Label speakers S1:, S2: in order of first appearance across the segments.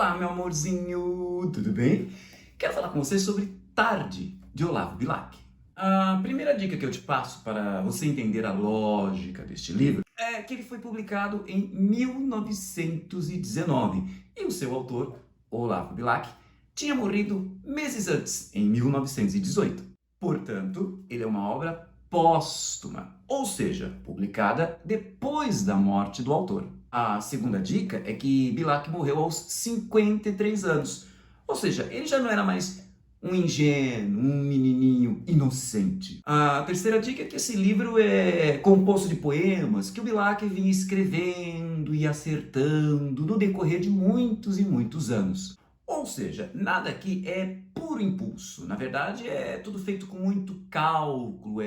S1: Olá, meu amorzinho, tudo bem? Quero falar com você sobre Tarde, de Olavo Bilac. A primeira dica que eu te passo para você entender a lógica deste livro é que ele foi publicado em 1919 e o seu autor, Olavo Bilac, tinha morrido meses antes, em 1918. Portanto, ele é uma obra póstuma, ou seja, publicada depois da morte do autor. A segunda dica é que Bilac morreu aos 53 anos, ou seja, ele já não era mais um ingênuo, um menininho inocente. A terceira dica é que esse livro é composto de poemas que o Bilac vinha escrevendo e acertando no decorrer de muitos e muitos anos. Ou seja, nada aqui é puro impulso. Na verdade, é tudo feito com muito cálculo,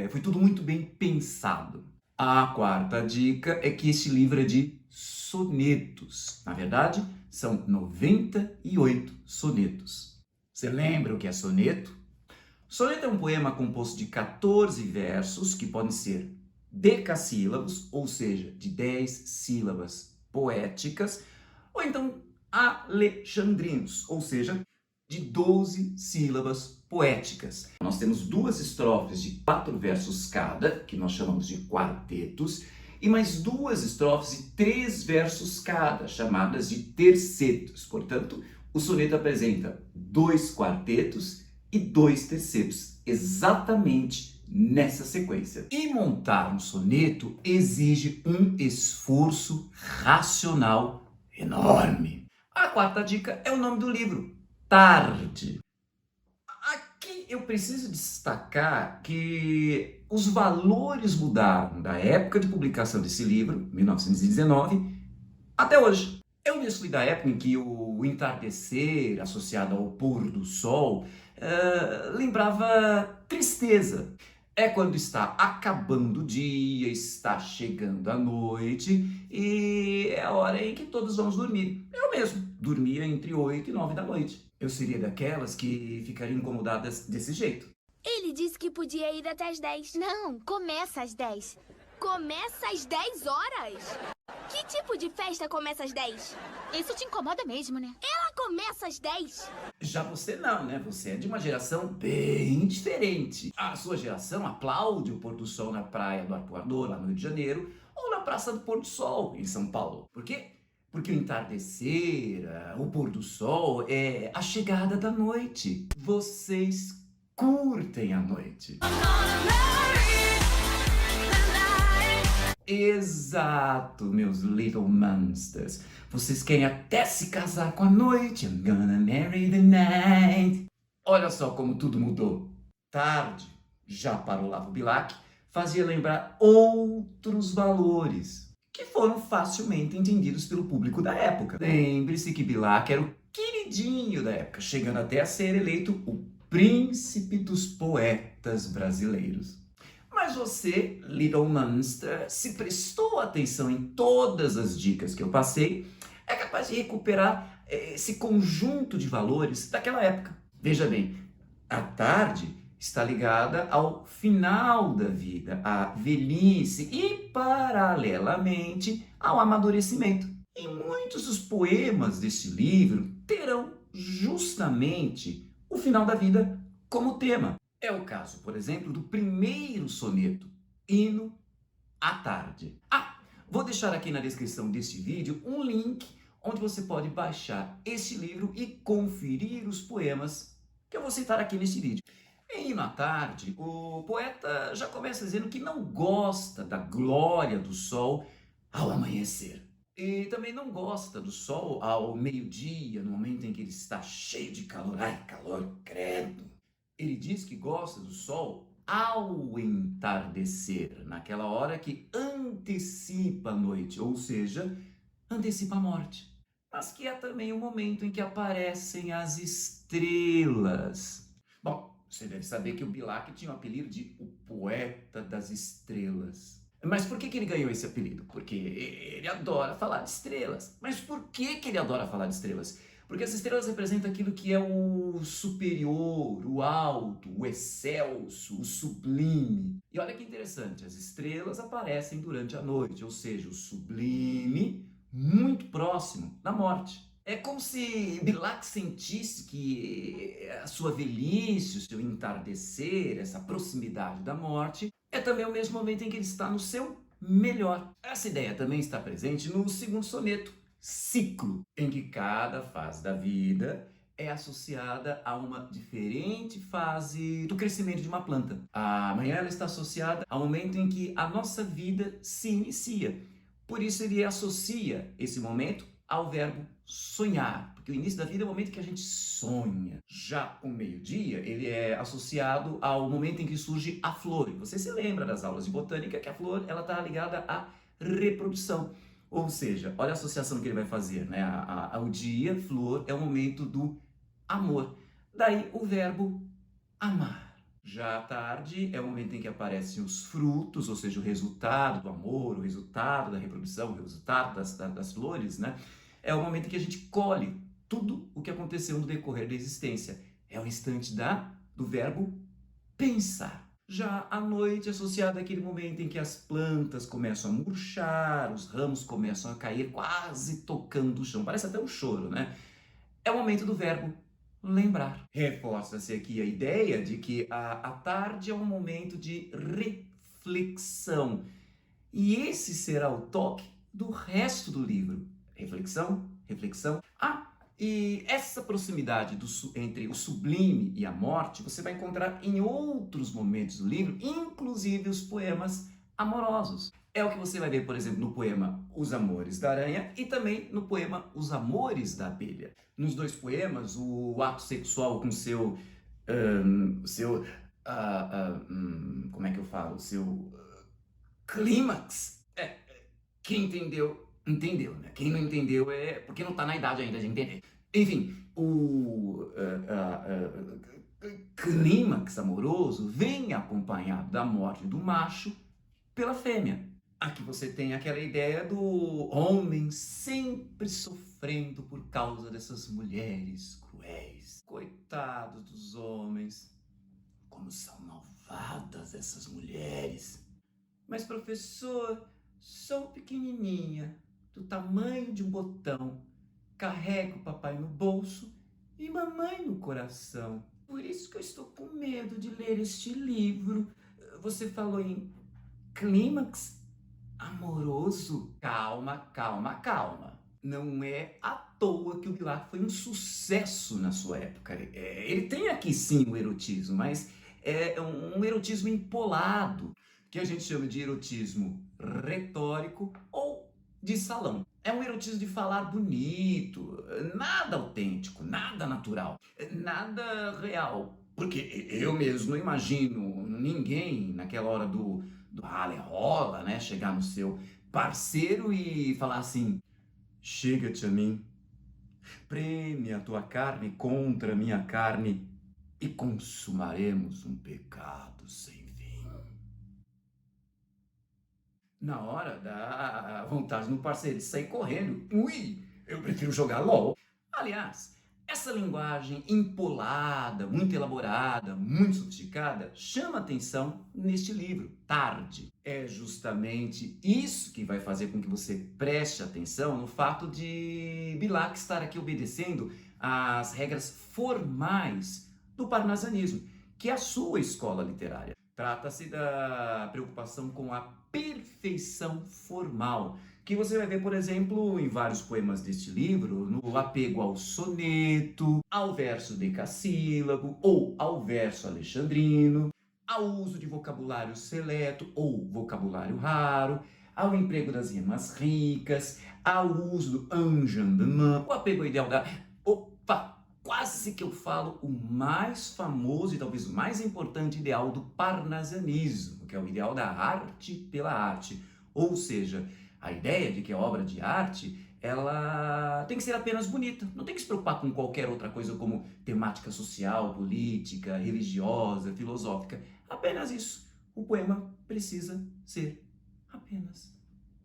S1: foi tudo muito bem pensado. A quarta dica é que este livro é de sonetos. Na verdade, são 98 sonetos. Você lembra o que é soneto? Soneto é um poema composto de 14 versos que podem ser decassílabos, ou seja, de 10 sílabas poéticas, ou então alexandrinos, ou seja, de 12 sílabas poéticas. Nós temos duas estrofes de 4 versos cada, que nós chamamos de quartetos, e mais duas estrofes de 3 versos cada, chamadas de tercetos. Portanto, o soneto apresenta 2 quartetos e 2 tercetos, exatamente nessa sequência. E montar um soneto exige um esforço racional enorme. A quarta dica é o nome do livro, Tarde. Aqui eu preciso destacar que os valores mudaram da época de publicação desse livro, 1919, até hoje. Eu me fui da época em que o entardecer, associado ao pôr do sol, lembrava tristeza. É quando está acabando o dia, está chegando a noite e é a hora em que todos vamos dormir. Eu mesmo dormia entre 8 e 9 da noite. Eu seria daquelas que ficariam incomodadas desse jeito.
S2: Ele disse que podia ir até as 10.
S3: Não, começa às 10.
S2: Começa às 10 horas? Que tipo de festa começa às 10?
S3: Isso te incomoda mesmo, né?
S2: Ela começa às 10?
S1: Já você não, né? Você é de uma geração bem diferente. A sua geração aplaude o pôr do sol na praia do Arpoador, lá no Rio de Janeiro, ou na Praça do Pôr do Sol, em São Paulo. Por quê? Porque o entardecer, o pôr do sol, é a chegada da noite. Vocês curtem a noite. Exato, meus little monsters. Vocês querem até se casar com a noite. I'm gonna marry the night. Olha só como tudo mudou. Tarde, já para Olavo Bilac, fazia lembrar outros valores que foram facilmente entendidos pelo público da época. Lembre-se que Bilac era o queridinho da época, chegando até a ser eleito o príncipe dos poetas brasileiros. Mas você, Little Monster, se prestou atenção em todas as dicas que eu passei, é capaz de recuperar esse conjunto de valores daquela época. Veja bem, a tarde está ligada ao final da vida, à velhice e, paralelamente, ao amadurecimento. E muitos dos poemas desse livro terão justamente o final da vida como tema. É o caso, por exemplo, do primeiro soneto, Hino à Tarde. Vou deixar aqui na descrição deste vídeo um link onde você pode baixar esse livro e conferir os poemas que eu vou citar aqui neste vídeo. Em Hino à Tarde, o poeta já começa dizendo que não gosta da glória do sol ao amanhecer. E também não gosta do sol ao meio-dia, no momento em que ele está cheio de calor. Ai, calor, credo! Ele diz que gosta do sol ao entardecer, naquela hora que antecipa a noite, ou seja, antecipa a morte. Mas que é também o momento em que aparecem as estrelas. Bom, você deve saber que o Bilac tinha o apelido de o poeta das estrelas. Mas por que ele ganhou esse apelido? Porque ele adora falar de estrelas. Mas por que ele adora falar de estrelas? Porque as estrelas representam aquilo que é o superior, o alto, o excelso, o sublime. E olha que interessante, as estrelas aparecem durante a noite, ou seja, o sublime muito próximo da morte. É como se Bilac sentisse que a sua velhice, o seu entardecer, essa proximidade da morte, é também o mesmo momento em que ele está no seu melhor. Essa ideia também está presente no segundo soneto, ciclo, em que cada fase da vida é associada a uma diferente fase do crescimento de uma planta. A manhã ela está associada ao momento em que a nossa vida se inicia. Por isso ele associa esse momento ao verbo sonhar, porque o início da vida é o momento que a gente sonha. Já o meio-dia, ele é associado ao momento em que surge a flor. E você se lembra das aulas de botânica que a flor ela está ligada à reprodução. Ou seja, olha a associação que ele vai fazer, né? Ao dia, flor é o momento do amor. Daí o verbo amar. Já à tarde é o momento em que aparecem os frutos, ou seja, o resultado do amor, o resultado da reprodução, o resultado das flores, né? É o momento em que a gente colhe tudo o que aconteceu no decorrer da existência. É o instante do verbo pensar. Já à noite, associado àquele momento em que as plantas começam a murchar, os ramos começam a cair quase tocando o chão. Parece até um choro, né? É o momento do verbo lembrar. Reforça-se aqui a ideia de que a tarde é um momento de reflexão. E esse será o toque do resto do livro. Reflexão, reflexão. E essa proximidade entre o sublime e a morte você vai encontrar em outros momentos do livro, inclusive os poemas amorosos. É o que você vai ver, por exemplo, no poema Os Amores da Aranha e também no poema Os Amores da Abelha. Nos dois poemas, o ato sexual com como é que eu falo? O seu clímax. Quem entendeu, entendeu, né? Quem não entendeu é porque não está na idade ainda de entender. Enfim, o clímax amoroso vem acompanhado da morte do macho pela fêmea. Aqui você tem aquela ideia do homem sempre sofrendo por causa dessas mulheres cruéis. Coitados dos homens, como são malvadas essas mulheres. Mas professor, sou pequenininha, do tamanho de um botão, carrego papai no bolso e mamãe no coração. Por isso que eu estou com medo de ler este livro. Você falou em clímax amoroso? Calma, calma, calma. Não é à toa que o Bilac foi um sucesso na sua época. Ele tem aqui sim o erotismo, mas é um erotismo empolado, que a gente chama de erotismo retórico ou de salão. É um erotismo de falar bonito, nada autêntico, nada natural, nada real. Porque eu mesmo não imagino ninguém naquela hora do rala e rola, né, chegar no seu parceiro e falar assim: chega-te a mim, preme a tua carne contra a minha carne e consumaremos um pecado sem fim. Na hora dá vontade no parceiro de sair correndo. Ui, eu prefiro jogar LOL. Aliás, essa linguagem empolada, muito elaborada, muito sofisticada, chama atenção neste livro, Tarde. É justamente isso que vai fazer com que você preste atenção no fato de Bilac estar aqui obedecendo às regras formais do parnasianismo, que é a sua escola literária. Trata-se da preocupação com a perfeição formal, que você vai ver, por exemplo, em vários poemas deste livro, no apego ao soneto, ao verso decassílabo ou ao verso alexandrino, ao uso de vocabulário seleto ou vocabulário raro, ao emprego das rimas ricas, ao uso do enjambement, o apego ao ideal da... Quase que eu falo o mais famoso e talvez o mais importante ideal do parnasianismo, que é o ideal da arte pela arte. Ou seja, a ideia de que a obra de arte, ela tem que ser apenas bonita, não tem que se preocupar com qualquer outra coisa como temática social, política, religiosa, filosófica. Apenas isso. O poema precisa ser apenas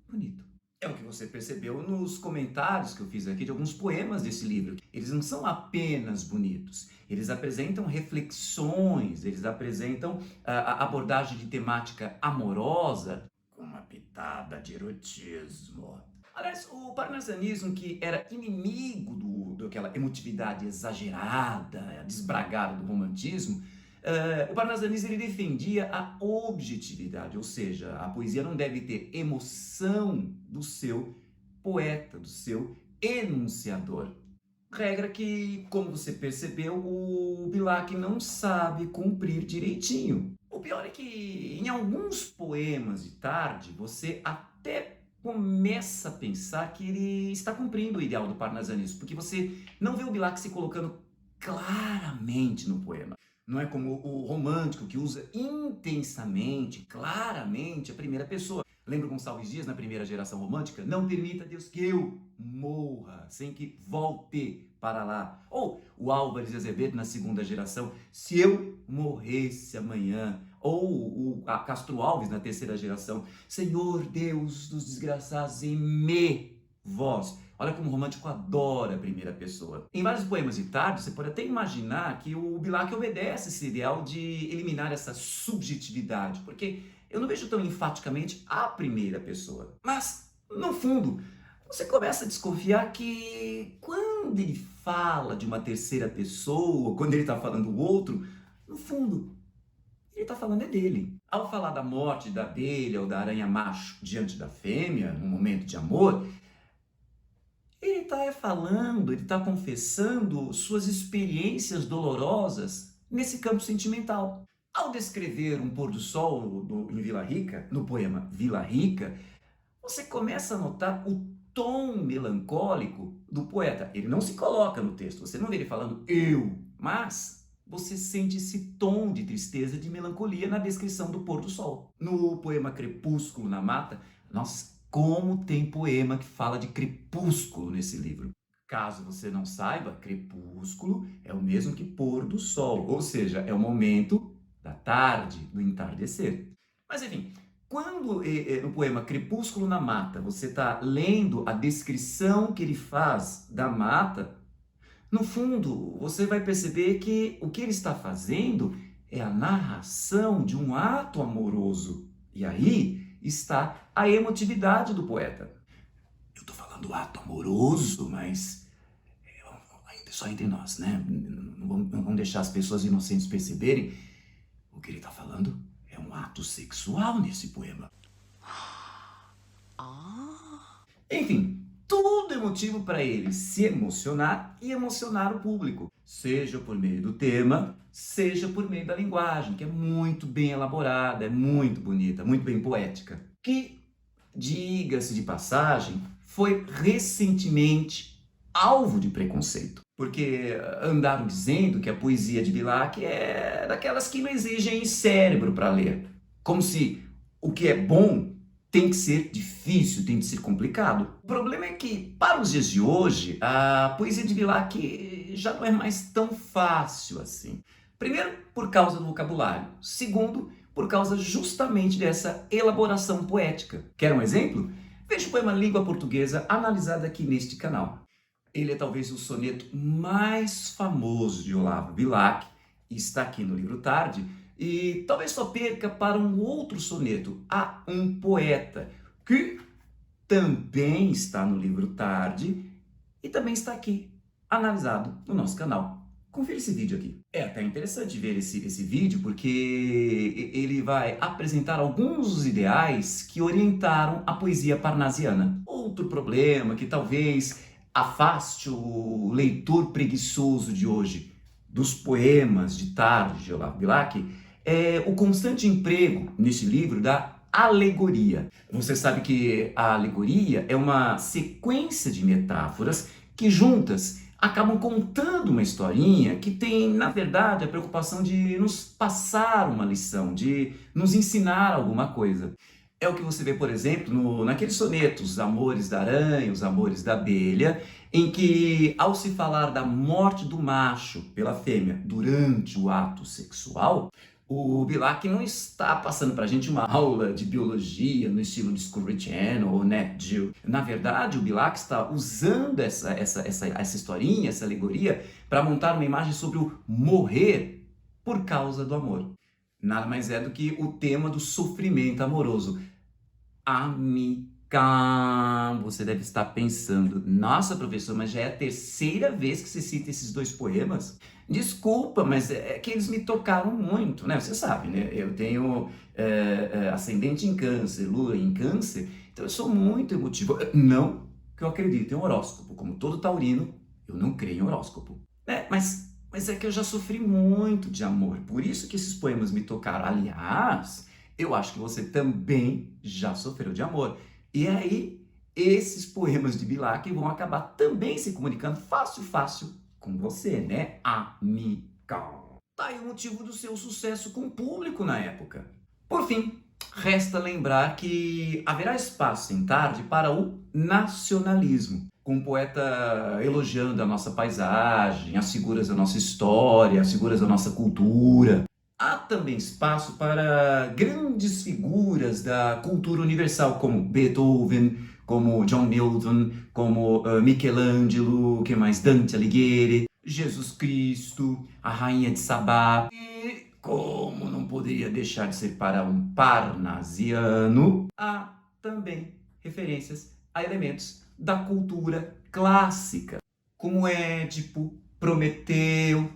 S1: bonito. É o que você percebeu nos comentários que eu fiz aqui de alguns poemas desse livro. Eles não são apenas bonitos, eles apresentam reflexões, eles apresentam a abordagem de temática amorosa com uma pitada de erotismo. Aliás, o parnasianismo, que era inimigo do daquela emotividade exagerada, desbragada do romantismo, o Parnasianismo ele defendia a objetividade, ou seja, a poesia não deve ter emoção do seu poeta, do seu enunciador. Regra que, como você percebeu, o Bilac não sabe cumprir direitinho. O pior é que em alguns poemas de tarde você até começa a pensar que ele está cumprindo o ideal do parnasianismo, porque você não vê o Bilac se colocando claramente no poema. Não é como o romântico que usa intensamente, claramente a primeira pessoa. Lembra Gonçalves Dias na primeira geração romântica? Não permita, Deus, que eu morra sem que volte para lá. Ou o Álvares de Azevedo na segunda geração, se eu morresse amanhã. Ou a Castro Alves na terceira geração, Senhor Deus dos desgraçados, em me vós. Olha como o romântico adora a primeira pessoa. Em vários poemas de tarde, você pode até imaginar que o Bilac obedece esse ideal de eliminar essa subjetividade, porque eu não vejo tão enfaticamente a primeira pessoa. Mas, no fundo, você começa a desconfiar que quando ele fala de uma terceira pessoa, quando ele está falando do outro, no fundo, ele está falando é dele. Ao falar da morte da abelha ou da aranha macho diante da fêmea, num momento de amor, ele está falando, ele está confessando suas experiências dolorosas nesse campo sentimental. Ao descrever um pôr do sol em Vila Rica, no poema Vila Rica, você começa a notar o tom melancólico do poeta. Ele não se coloca no texto, você não vê ele falando eu, mas você sente esse tom de tristeza, de melancolia na descrição do pôr do sol. No poema Crepúsculo na Mata, nossa, como tem poema que fala de crepúsculo nesse livro. Caso você não saiba, crepúsculo é o mesmo que pôr do sol, ou seja, é o momento da tarde, do entardecer. Mas enfim, quando no poema Crepúsculo na Mata você está lendo a descrição que ele faz da mata, no fundo você vai perceber que o que ele está fazendo é a narração de um ato amoroso. E aí está a emotividade do poeta. Eu estou falando ato amoroso, mas ainda só entre nós, né? Não vamos deixar as pessoas inocentes perceberem. O que ele está falando é um ato sexual nesse poema. Enfim, tudo é motivo para ele se emocionar e emocionar o público. Seja por meio do tema, seja por meio da linguagem, que é muito bem elaborada, é muito bonita, muito bem poética. Que, diga-se de passagem, foi recentemente alvo de preconceito. Porque andaram dizendo que a poesia de Bilac é daquelas que não exigem cérebro para ler. Como se o que é bom tem que ser difícil, tem que ser complicado. O problema é que, para os dias de hoje, a poesia de Bilac já não é mais tão fácil assim. Primeiro, por causa do vocabulário. Segundo, por causa justamente dessa elaboração poética. Quer um exemplo? Veja o poema Língua Portuguesa analisado aqui neste canal. Ele é talvez o soneto mais famoso de Olavo Bilac, e está aqui no livro Tarde, e talvez só perca para um outro soneto, A um Poeta, que também está no livro Tarde e também está aqui, analisado no nosso canal. Confira esse vídeo aqui. É até interessante ver esse vídeo porque ele vai apresentar alguns dos ideais que orientaram a poesia parnasiana. Outro problema que talvez afaste o leitor preguiçoso de hoje dos poemas de tarde de Olavo Bilac é o constante emprego nesse livro da alegoria. Você sabe que a alegoria é uma sequência de metáforas que juntas acabam contando uma historinha que tem, na verdade, a preocupação de nos passar uma lição, de nos ensinar alguma coisa. É o que você vê, por exemplo, naqueles sonetos, Os Amores da Aranha, Os Amores da Abelha, em que, ao se falar da morte do macho pela fêmea durante o ato sexual, o Bilac não está passando para a gente uma aula de biologia no estilo Discovery Channel ou Nat Geo. Na verdade, o Bilac está usando essa historinha, essa alegoria, para montar uma imagem sobre o morrer por causa do amor. Nada mais é do que o tema do sofrimento amoroso. Amicalia. Você deve estar pensando, nossa, professor, mas já é a terceira vez que você cita esses dois poemas? Desculpa, mas é que eles me tocaram muito, né? Você sabe, né? Eu tenho ascendente em câncer, lua em câncer, então eu sou muito emotivo. Não que eu acredito em horóscopo, como todo taurino, eu não creio em horóscopo. Mas é que eu já sofri muito de amor, por isso que esses poemas me tocaram. Aliás, eu acho que você também já sofreu de amor. E aí, esses poemas de Bilac vão acabar também se comunicando fácil com você, né, amiga? Tá aí o motivo do seu sucesso com o público na época. Por fim, resta lembrar que haverá espaço em Tarde para o nacionalismo, com o poeta elogiando a nossa paisagem, as figuras da nossa história, as figuras da nossa cultura. Há também espaço para grandes figuras da cultura universal, como Beethoven, como John Milton, como Michelangelo, que mais? Dante Alighieri, Jesus Cristo, a Rainha de Sabá. E, como não poderia deixar de ser para um parnasiano, há também referências a elementos da cultura clássica, como Édipo, Prometeu,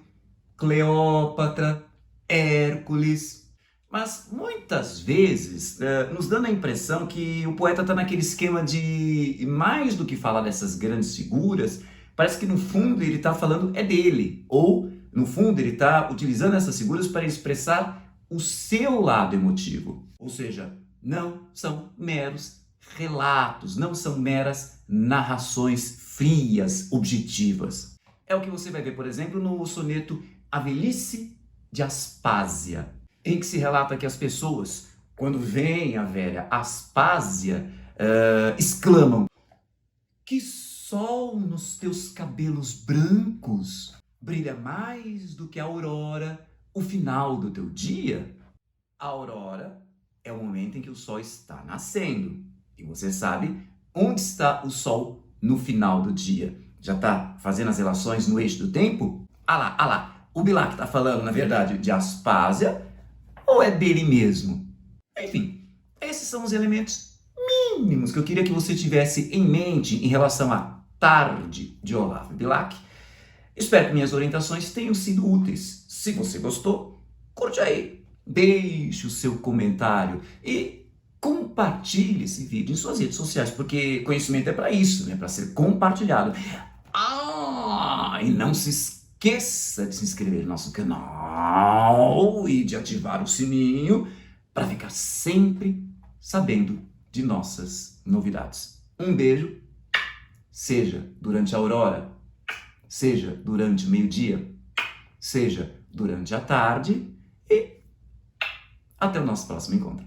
S1: Cleópatra, Hércules. Mas muitas vezes nos dando a impressão que o poeta está naquele esquema de, mais do que falar dessas grandes figuras, parece que no fundo ele está falando é dele, ou no fundo ele está utilizando essas figuras para expressar o seu lado emotivo. Ou seja, não são meros relatos, não são meras narrações frias, objetivas. É o que você vai ver, por exemplo, no soneto A Velhice de Aspásia, em que se relata que as pessoas, quando veem a velha Aspásia, exclamam: que sol nos teus cabelos brancos brilha mais do que a aurora, o final do teu dia. A aurora é o momento em que o sol está nascendo. E você sabe onde está o sol no final do dia. Já está fazendo as relações no eixo do tempo? Ah lá. O Bilac está falando, na verdade, de Aspásia ou é dele mesmo? Enfim, esses são os elementos mínimos que eu queria que você tivesse em mente em relação à Tarde de Olavo Bilac. Espero que minhas orientações tenham sido úteis. Se você gostou, curte aí, deixe o seu comentário e compartilhe esse vídeo em suas redes sociais, porque conhecimento é para isso, né? Para ser compartilhado. E não se esqueça de se inscrever no nosso canal e de ativar o sininho para ficar sempre sabendo de nossas novidades. Um beijo, seja durante a aurora, seja durante o meio-dia, seja durante a tarde, e até o nosso próximo encontro.